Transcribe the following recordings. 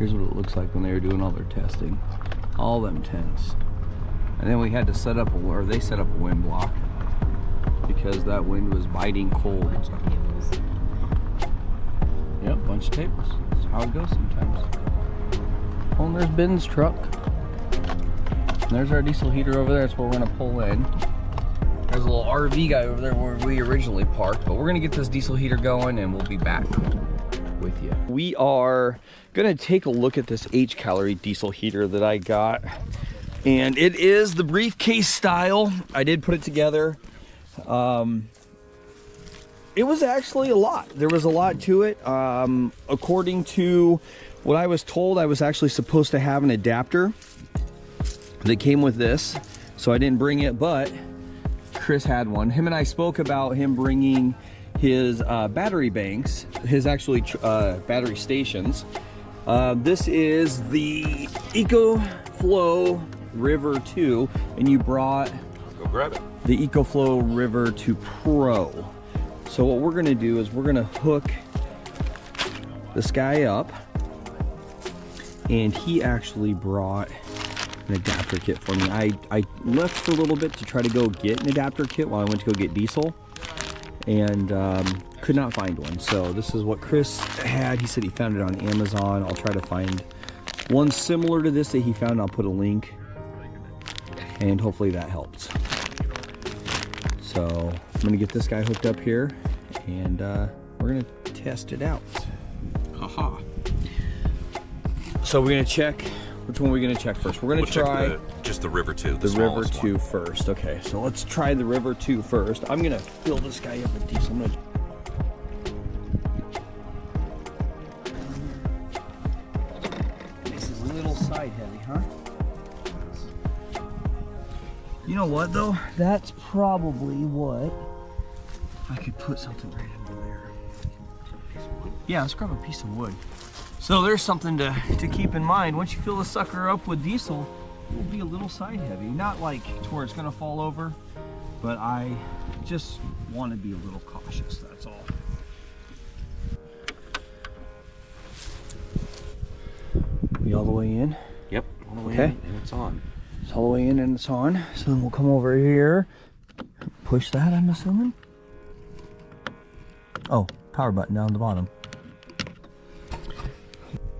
Here's what it looks like when they were doing all their testing. All them tents. And then we had to set up, or they set up a wind block because that wind was biting cold. Yep, bunch of tables. That's how it goes sometimes. Oh, and there's Ben's truck. And there's our diesel heater over there. That's where we're gonna pull in. There's a little RV guy over there where we originally parked, but we're gonna get this diesel heater going and we'll be back with you. We are gonna take a look at this Hcalory diesel heater that I got. And it is the briefcase style. I did put it together. It was actually a lot. There was a lot to it. According to what I was told, I was actually supposed to have an adapter that came with this. So I didn't bring it, but Chris had one. Him and I spoke about him bringing his battery banks, his actually battery stations. This is the EcoFlow River 2, and you brought go grab it. The EcoFlow River 2 Pro. So what we're gonna do is we're gonna hook this guy up, and he actually brought an adapter kit for me. I left for a little bit to try to go get an adapter kit while I went to go get diesel, and could not find one. So this is what Chris had. He said he found it on Amazon. I'll try to find one similar to this that he found. I'll put a link, and hopefully that helps. So I'm gonna get this guy hooked up here, and we're gonna test it out. Haha. So we're gonna check, which one are we gonna check first? We're gonna try just the River 2. The River 2 first. Okay, so let's try the River 2 first. I'm gonna fill this guy up with diesel. This is a little side heavy, huh? You know what though? That's probably what I could put something right under there. Yeah, let's grab a piece of wood. So there's something to keep in mind. Once you fill the sucker up with diesel, it will be a little side heavy. Not like to where it's gonna fall over, but I just want to be a little cautious, that's all. We all the way in? Yep, all the way okay. in, and it's on. It's all the way in and it's on. So then we'll come over here, push that, I'm assuming. Oh, power button down the bottom.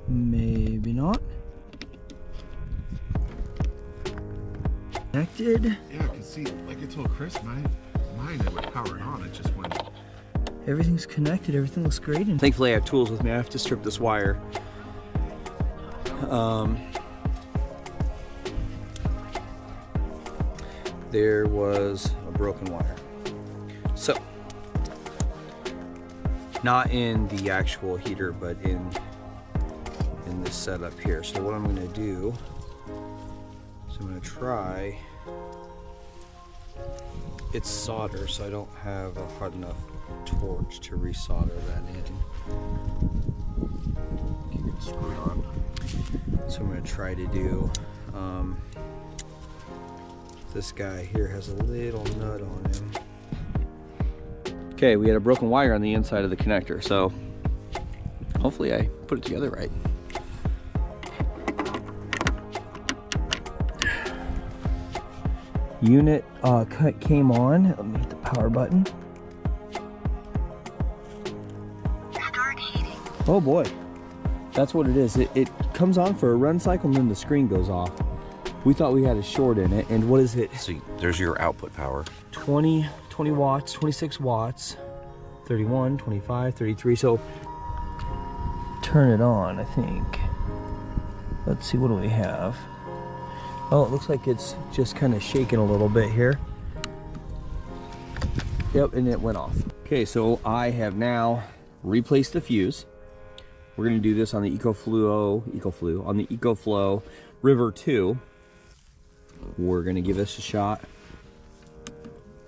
Maybe not. Connected. Yeah, I can see, like I told Chris, mine it would power on, it just went. Everything's connected, everything looks great. And thankfully I have tools with me. I have to strip this wire. There was a broken wire. So, not in the actual heater, but in this setup here. So what I'm gonna do is I'm gonna try, it's solder, so I don't have a hard enough torch to resolder that in. Keep it screwed on. So I'm gonna try to do, this guy here has a little nut on him. Okay, we had a broken wire on the inside of the connector, so hopefully I put it together right. Unit cut came on. Let me hit the power button. Oh boy, that's what it is. It comes on for a run cycle and then the screen goes off. We thought we had a short in it, and what is it? See, there's your output power. 20 watts, 26 watts, 31, 25, 33. So turn it on, I think. Let's see, what do we have? Oh, it looks like it's just kind of shaking a little bit here. Yep, and it went off. Okay, so I have now replaced the fuse. We're gonna do this on the EcoFlow River 2. We're gonna give this a shot.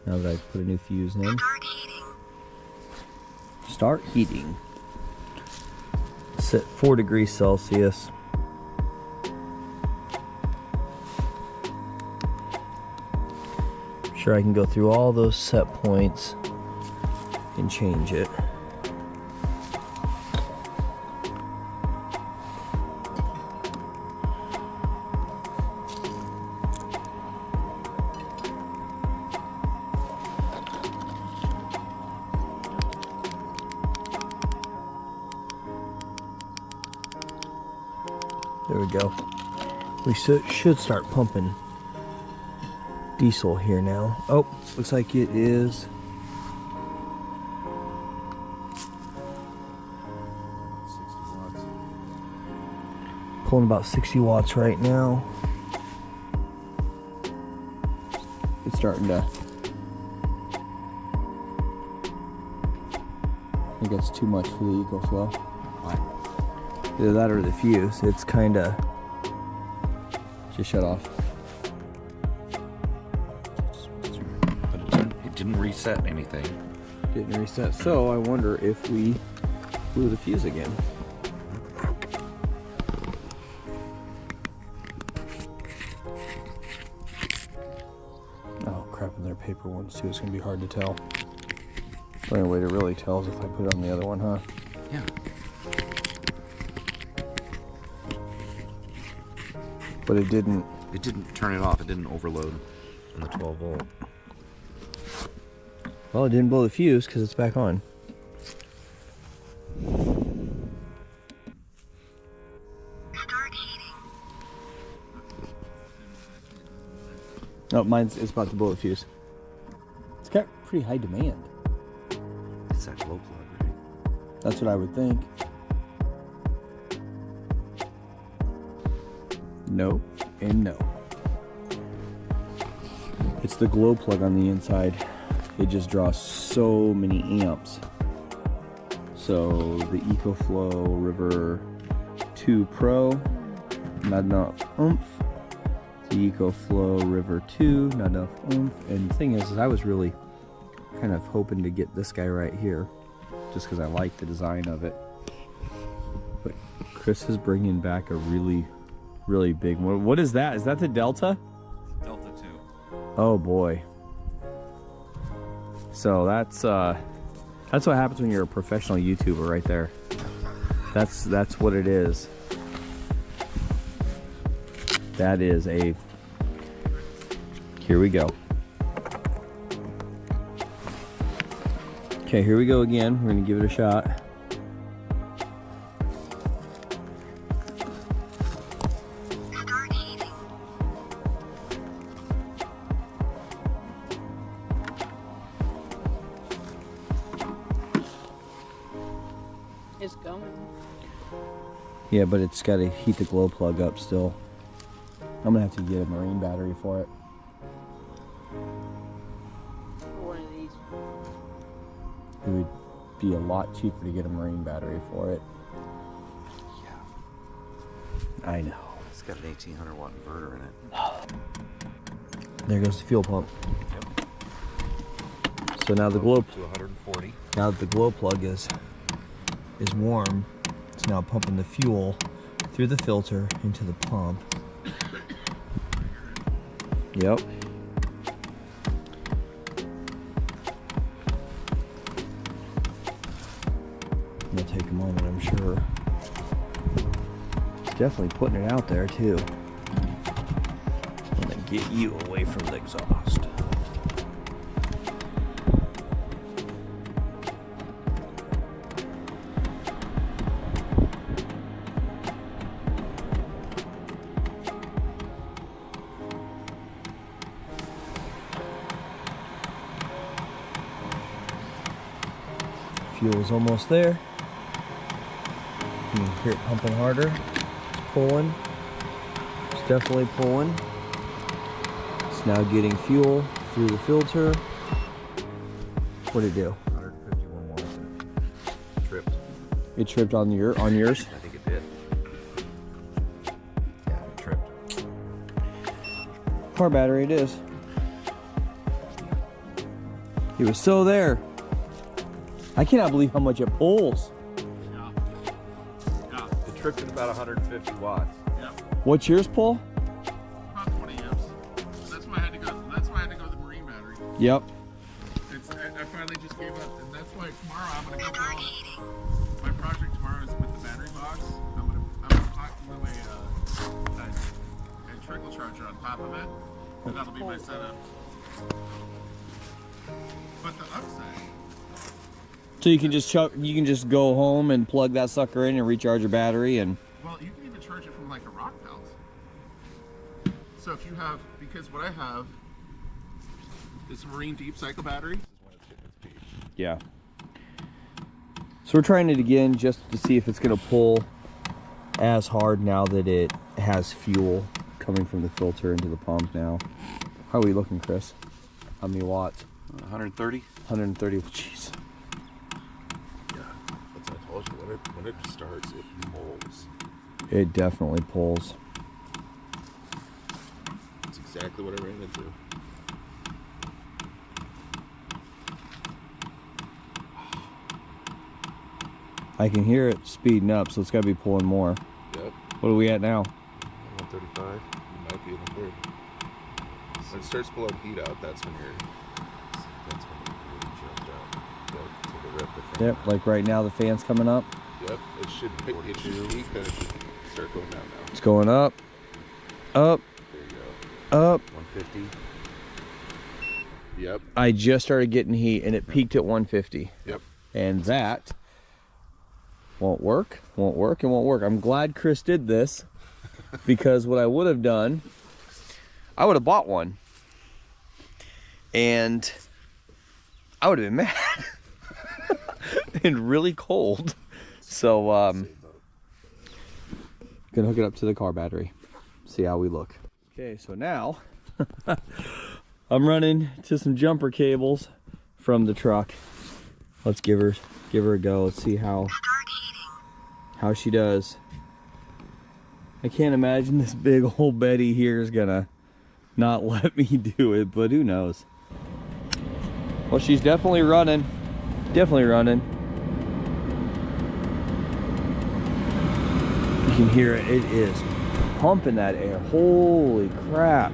Now that I put a new fuse in. Start heating. Set 4 degrees Celsius. I'm sure I can go through all those set points and change it. There we go. We should start pumping diesel here now. Oh, looks like it is. Pulling about 60 watts right now. It's starting to. I think it's too much for the EcoFlow. Why? Either that or the fuse. It's kind of just shut off. But it didn't reset anything. Didn't reset. So I wonder if we blew the fuse again. Oh crap! And they're paper ones too. It's gonna be hard to tell. The only way to really tell is if I put it on the other one, huh? Yeah. But it didn't. It didn't turn it off. It didn't overload on the 12 volt. Well, it didn't blow the fuse because it's back on. Oh, it's about to blow the fuse. It's got pretty high demand. It's that glow plug, right? That's what I would think. No and no. It's the glow plug on the inside. It just draws so many amps. So the EcoFlow River 2 Pro, not enough oomph. The EcoFlow River 2, not enough oomph. And the thing is I was really kind of hoping to get this guy right here, just because I like the design of it. But Chris is bringing back a really big one. What is that? Is that the Delta? Delta 2. Oh boy. So that's what happens when you're a professional YouTuber right there. That's what it is. That is a. Here we go. Okay, here we go again. We're gonna give it a shot. It's going. Yeah, but it's got to heat the glow plug up still. I'm gonna have to get a marine battery for it. One of these. It would be a lot cheaper to get a marine battery for it. Yeah. I know. It's got an 1800 watt inverter in it. There goes the fuel pump. Yep. So now the glow. To 140. Now that the glow plug is warm, it's now pumping the fuel through the filter into the pump. Yep. It'll take a moment, I'm sure. It's definitely putting it out there too. I'm gonna get you away from the exhaust. Fuel's almost there. You can hear it pumping harder. It's pulling. It's definitely pulling. It's now getting fuel through the filter. What'd it do? 151 watts. Tripped. It tripped on yours? I think it did. Yeah, it tripped. Car battery it is. It was so there. I cannot believe how much it pulls. Yeah. It tripped at about 150 watts. Yeah. What's yours pull? About 20 amps. That's why I had to go. That's why I had to go with the marine battery. Yep. I finally just gave up, and that's why tomorrow I'm gonna go build. My project tomorrow is with the battery box. I'm gonna hot glue a trickle charger on top of it, and that'll be my setup. But the upside. So you can just go home and plug that sucker in and recharge your battery and Well, you can even charge it from like a rock pelt. So if you have, because what I have is a Marine Deep Cycle battery. This is when it's hitting its peak. Yeah. So we're trying it again just to see if it's going to pull as hard now that it has fuel coming from the filter into the pump now. How are we looking, Chris? How many watts? 130. 130. Jeez. Yeah, that's what I told you. When it starts, it pulls. It definitely pulls. That's exactly what I ran into. I can hear it speeding up, so it's got to be pulling more. Yep. What are we at now? 135. You might be in the third. When it starts pulling heat out, that's when you're really jumped out. Yep. So the rip the fan. Yep, like right now the fan's coming up. Yep. It should peak and it should start going down now. It's going up. Up. There you go. Up. 150. Yep. I just started getting heat and it peaked at 150. Yep. And that won't work, won't work, and won't work. I'm glad Chris did this because what I would have done, I would have bought one and I would have been mad and really cold. So gonna hook it up to the car battery, see how we look. Okay, so now I'm running to some jumper cables from the truck. Let's give her a go. Let's see how she does. I can't imagine this big old Betty here is gonna not let me do it, but who knows. Well, she's definitely running. Definitely running. You can hear it. It is pumping that air. Holy crap.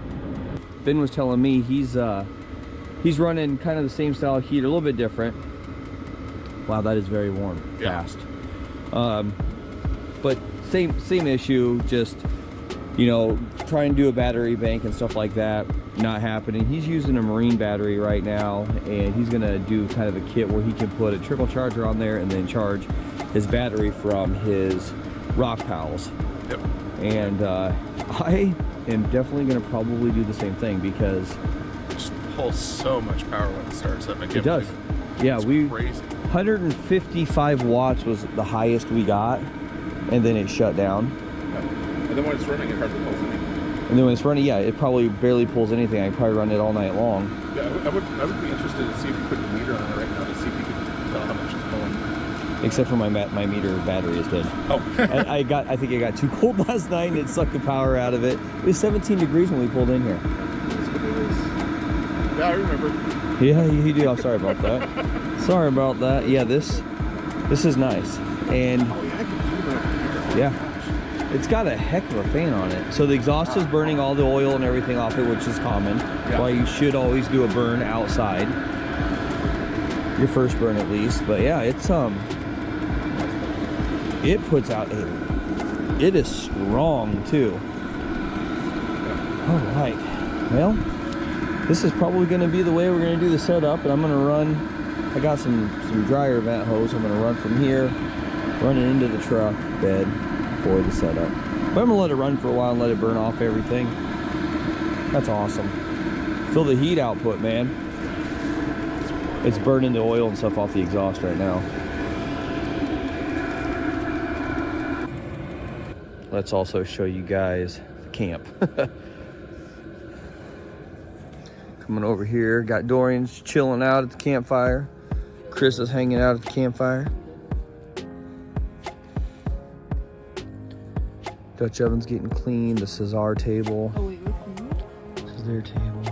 Ben was telling me he's running kind of the same style of heater, a little bit different. Wow, that is very warm, fast. But same issue, just, you know, trying to do a battery bank and stuff like that, not happening. He's using a Marine battery right now, and he's gonna do kind of a kit where he can put a trickle charger on there and then charge his battery from his rock pals. Yep. And I am definitely gonna probably do the same thing because It just pulls so much power when it starts up. it does. Yeah, It's we crazy. 155 watts was the highest we got, and then it shut down. And then when it's running, it hardly pulls anything. And then when it's running, yeah, it probably barely pulls anything. I could probably run it all night long. Yeah, I would be interested to see if you put the meter on it right now to see if you can tell how much it's pulling. Except for my meter battery is dead. Oh. I think it got too cold last night and it sucked the power out of it. It was 17 degrees when we pulled in here. That's what it is. Yeah, I remember. Yeah, you do. I'm sorry about that. Sorry about that. Yeah, this is nice. And Oh yeah, I can feel that. yeah. It's got a heck of a fan on it. So the exhaust is burning all the oil and everything off it, which is common. Yeah. Why you should always do a burn outside. Your first burn at least. But yeah, it's it puts out it is strong too. All right. Well, this is probably going to be the way we're going to do the setup, and I'm going to run. I got some dryer vent hose. I'm going to run from here, run it into the truck bed for the setup. But I'm gonna let it run for a while and let it burn off everything. That's awesome. Feel the heat output, man. It's burning the oil and stuff off the exhaust right now. Let's also show you guys the camp. Coming over here, got Dorian's chilling out at the campfire. Chris is hanging out at the campfire. Dutch oven's getting clean. This is our table. Oh, wait, wait. This is their table.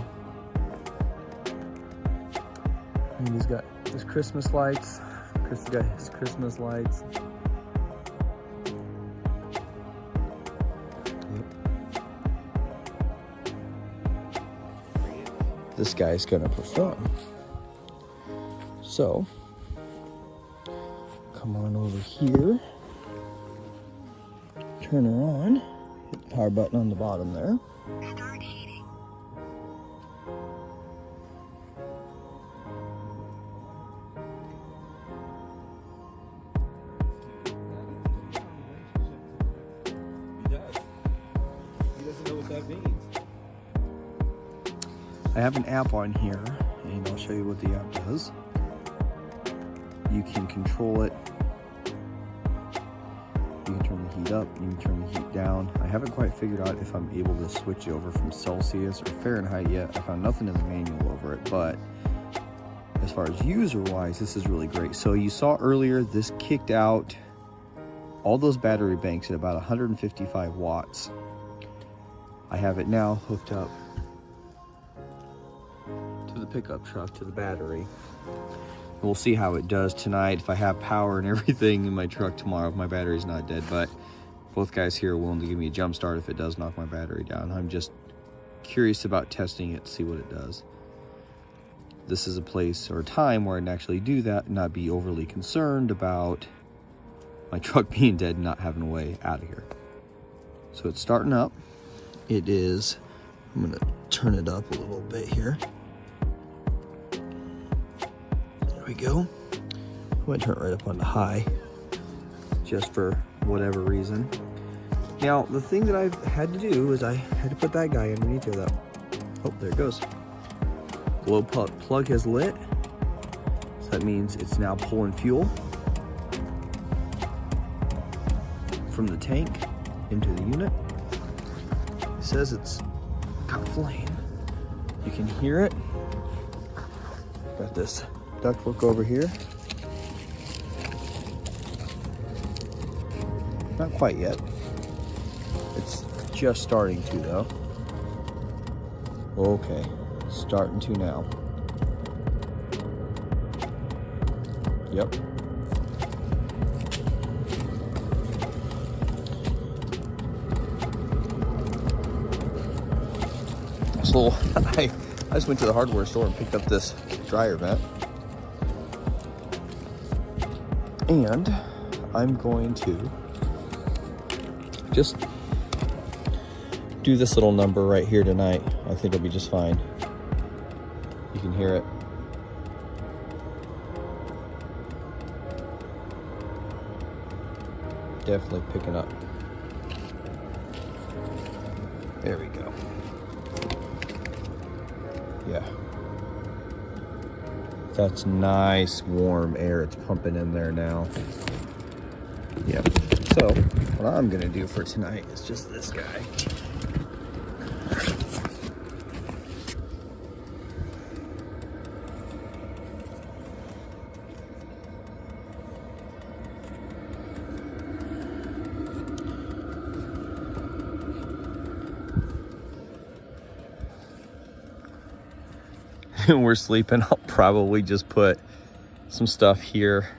And he's got his Christmas lights. Chris has got his Christmas lights. This guy's gonna perform. So, come on over here. Turn her on, hit the power button on the bottom there. that means. I have an app on here, and I'll show you what the app does. You can control it. You can turn the heat up, you can turn the heat down. I haven't quite figured out if I'm able to switch over from Celsius or Fahrenheit yet. I found nothing in the manual over it, but as far as user-wise, this is really great. So you saw earlier, this kicked out all those battery banks at about 155 watts. I have it now hooked up to the pickup truck, to the battery. We'll see how it does tonight, if I have power and everything in my truck tomorrow, if my battery's not dead. But both guys here are willing to give me a jump start if it does knock my battery down. I'm just curious about testing it to see what it does. This is a place or a time where I can actually do that and not be overly concerned about my truck being dead and not having a way out of here. So it's starting up. It is, I'm gonna turn it up a little bit here. There we go. I'm gonna turn it right up onto high, just for whatever reason. Now, the thing that I've had to do is I had to put that guy underneath there though. Oh, there it goes. Glow plug has lit. So that means it's now pulling fuel from the tank into the unit. It says it's got flame. You can hear it. Got this ductwork over here. Not quite yet. It's just starting to though. Okay, starting to now. Yep. So I just went to the hardware store and picked up this dryer vent. And I'm going to just do this little number right here tonight. I think it'll be just fine. You can hear it. Definitely picking up. There we go. Yeah. That's nice warm air it's pumping in there now. Yep. So what I'm gonna do for tonight is just this guy. When we're sleeping, I'll probably just put some stuff here,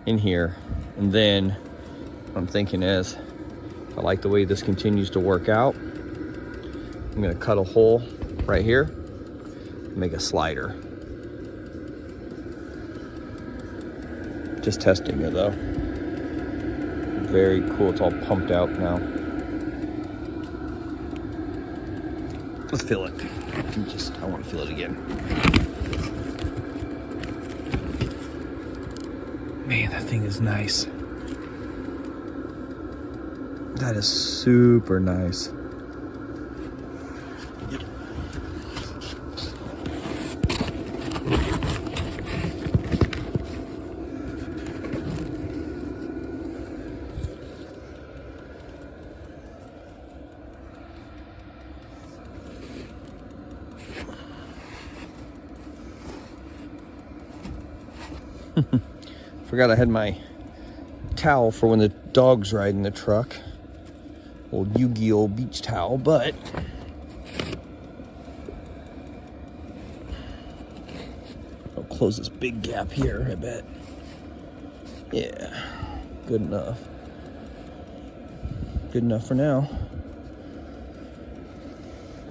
in here, and then what I'm thinking is, I like the way this continues to work out. I'm gonna cut a hole right here, and make a slider. Just testing it though. Very cool, it's all pumped out now. Let's fill it. I want to feel it again. Man, that thing is nice. That is super nice. Yep. Forgot I had my towel for when the dog's riding the truck. Old Yu-Gi-Oh beach towel, but I'll close this big gap here, I bet. Yeah, good enough. Good enough for now.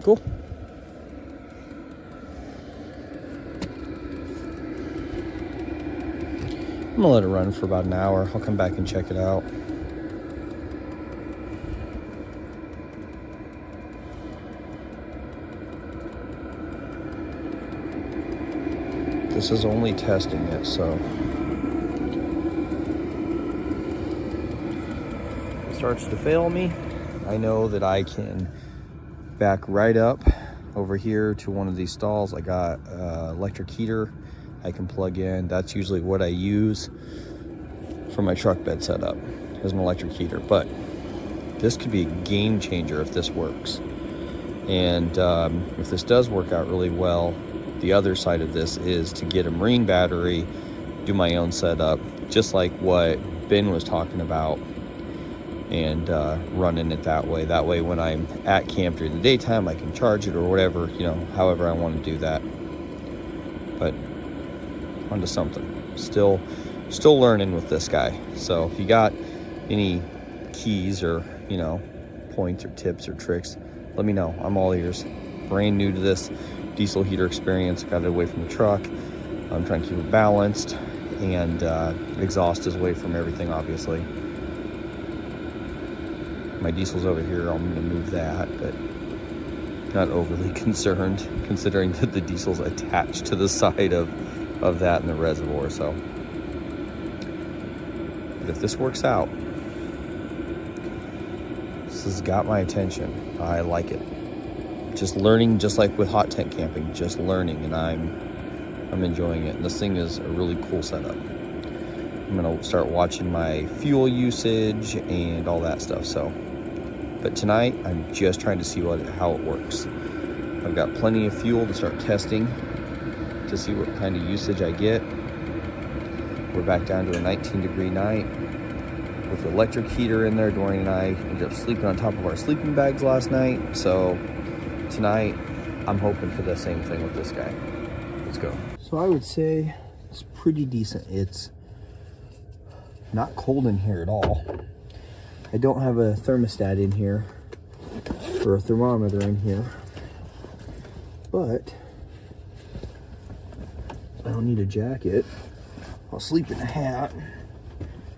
Cool. I'm gonna let it run for about an hour. I'll come back and check it out. This is only testing it, so. If it starts to fail me, I know that I can back right up over here to one of these stalls. I got electric heater I can plug in. That's usually what I use for my truck bed setup, as an electric heater. But this could be a game changer if this works. And if this does work out really well, the other side of this is to get a marine battery, do my own setup, just like what Ben was talking about, and running it that way. That way when I'm at camp during the daytime, I can charge it or whatever, you know, however I want to do that. But onto something. Still learning with this guy. So if you got any keys or, you know, points or tips or tricks, let me know. I'm all ears. Brand new to this diesel heater experience. Got it away from the truck. I'm trying to keep it balanced, and exhaust is away from everything, obviously. My diesel's over here. I'm going to move that, but not overly concerned, considering that the diesel's attached to the side of that in the reservoir. So, but if this works out, this has got my attention. I like it. Just learning, just like with hot tent camping, just learning, and I'm enjoying it. And this thing is a really cool setup. I'm gonna start watching my fuel usage and all that stuff. So, but tonight I'm just trying to see how it works. I've got plenty of fuel to start testing to see what kind of usage I get. We're back down to a 19-degree night with the electric heater in there. Dorian and I ended up sleeping on top of our sleeping bags last night. So tonight I'm hoping for the same thing with this guy. Let's go. So I would say it's pretty decent. It's not cold in here at all. I don't have a thermostat in here or a thermometer in here, but I don't need a jacket. I'll sleep in a hat,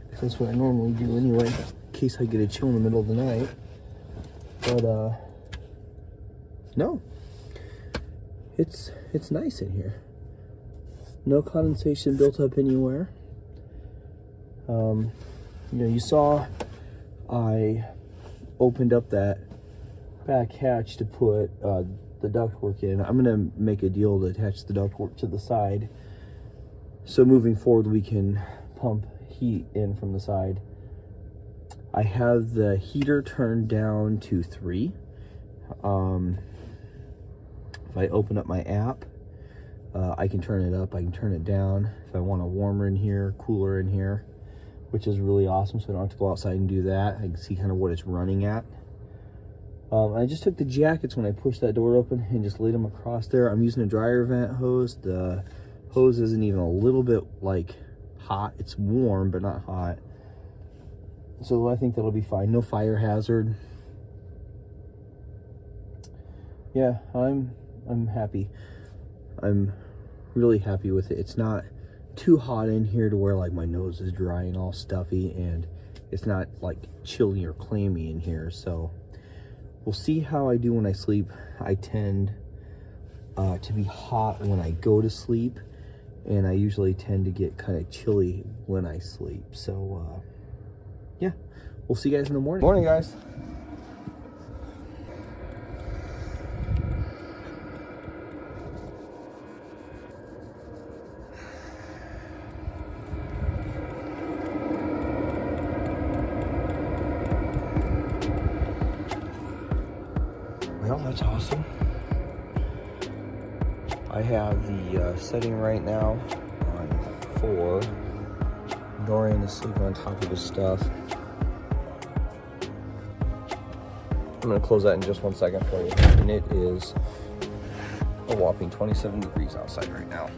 because that's what I normally do anyway, in case I get a chill in the middle of the night. But no, it's nice in here. No condensation built up anywhere. You know, you saw I opened up that back hatch to put the ductwork in. I'm gonna make a deal to attach the ductwork to the side, so moving forward we can pump heat in from the side. I have the heater turned down to 3. If I open up my app, I can turn it up, I can turn it down if I want a warmer in here, cooler in here, which is really awesome, so I don't have to go outside and do that. I can see kind of what it's running at. I just took the jackets when I pushed that door open and just laid them across there. I'm using a dryer vent hose. The hose isn't even a little bit like hot. It's warm, but not hot. So I think that'll be fine. No fire hazard. Yeah, I'm happy. I'm really happy with it. It's not too hot in here to where like my nose is dry and all stuffy, and it's not like chilly or clammy in here. So we'll see how I do when I sleep. I tend to be hot when I go to sleep, and I usually tend to get kind of chilly when I sleep. So yeah, we'll see you guys in the morning. Morning, guys. Well, that's awesome. I have the setting right now on 4. Dorian is sleeping on top of his stuff. I'm gonna close that in just 1 second for you. And it is a whopping 27 degrees outside right now.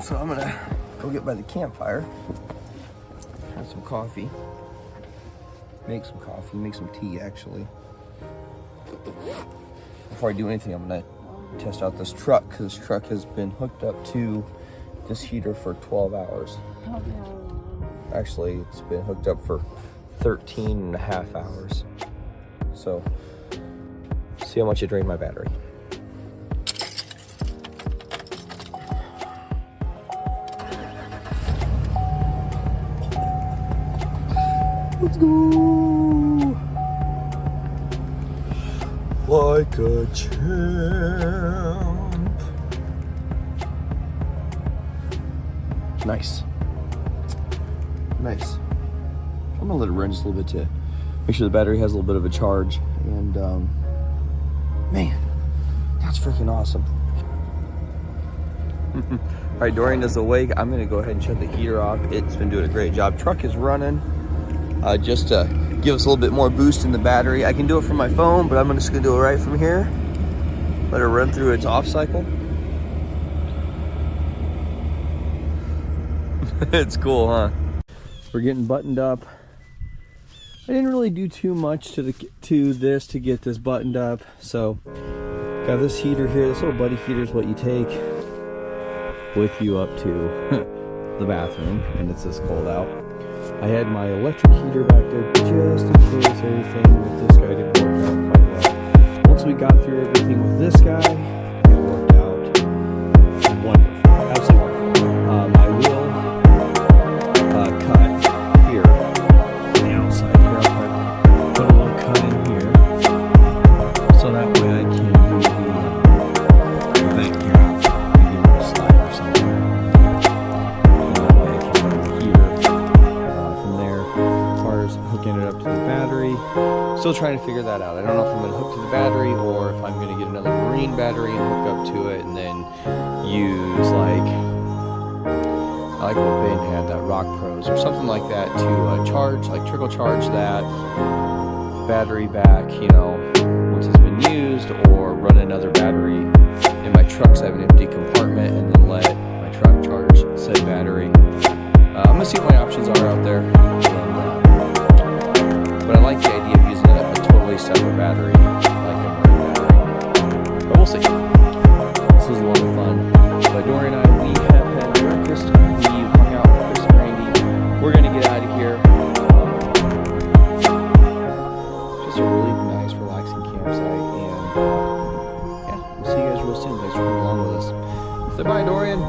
So I'm gonna go get by the campfire, have some coffee. Make some coffee, make some tea actually. Before I do anything, I'm gonna test out this truck, because this truck has been hooked up to this heater for 12 hours. Actually, it's been hooked up for 13 and a half hours. So, see how much it drained my battery. Let's go. like a champ. Nice. Nice. I'm gonna let it run just a little bit to make sure the battery has a little bit of a charge. And man, that's freaking awesome. All right, Dorian is awake. I'm gonna go ahead and shut the heater off. It's been doing a great job. Truck is running just to give us a little bit more boost in the battery. I can do it from my phone, but I'm just gonna do it right from here. Let it run through its off cycle. It's cool, huh? We're getting buttoned up. I didn't really do too much to this to get this buttoned up. So got this heater here. This little buddy heater is what you take with you up to the bathroom when it's this cold out. I had my electric heater back there just in case everything with this guy didn't work out quite well. Once we got through everything with this guy, it worked out wonderful, absolutely wonderful. I will cut here on the outside here. I'll put a little cut in here so that way I can do the vent here out. Maybe a little slide or something. And that way I can run the heater from there. As far as hooking it up to the battery, still trying to figure that out. I don't know if I'm going to hook to the battery or if I'm going to get another marine battery and hook up to it and then use I like what Ben had, that Rock Pros or something like that to charge, like trickle charge that battery back, you know, once it's been used, or run another battery in my truck so I have an empty compartment and then let my truck charge said battery. I'm going to see what my options are out there. But I like the idea of using a totally separate battery, like a marine battery. But we'll see. This was a lot of fun. But Dory and I, we have had breakfast. We hung out with Chris and Randy. We're gonna get out of here. Just a really nice, relaxing campsite. And yeah, we'll see you guys real soon. Thanks for coming along with us. Say bye, Dorian.